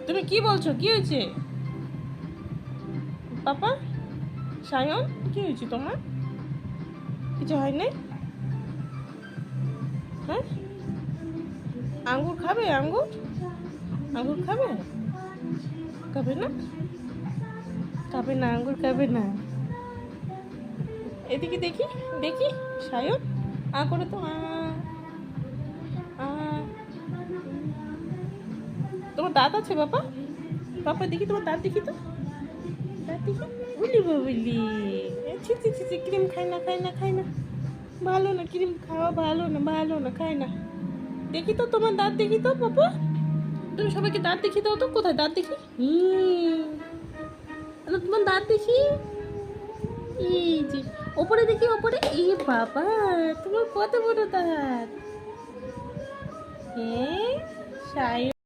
তুমি কি বলছো? কি হয়েছে পাপা? সায়ন, কি হয়েছে তোমার? কিছু হয় নাই? হ্যাঁ, আঙ্গুর খাবে? আঙ্গুর আঙ্গুর খাবে? খাবে না? খাবে না, আঙ্গুর খাবে না। এদিকে দেখি, দেখি সায়ন, করে তো আ। তোমার দাঁত আছে বাবা? পাপা দেখি তোমার দাঁত, দেখি তো, দাঁত দেখি। উলি বাবলি, ছি ছি ছি ছি, ক্রিম খাই না, খাই না, খাই না, ভালো না, ক্রিম খাওয়া ভালো না, ভালো না, খাই না। দেখি তো তোমার দাঁত, দেখি তো পাপা। তুমি সবাইকে দাঁত দেখি দাও তো, কোথায় দাঁত দেখি? তোমার দাঁত দেখি, এই যে ওপরে দেখি, ওপরে। এই বাবা, তোমার কত বড় দাঁত! হ্যাঁ,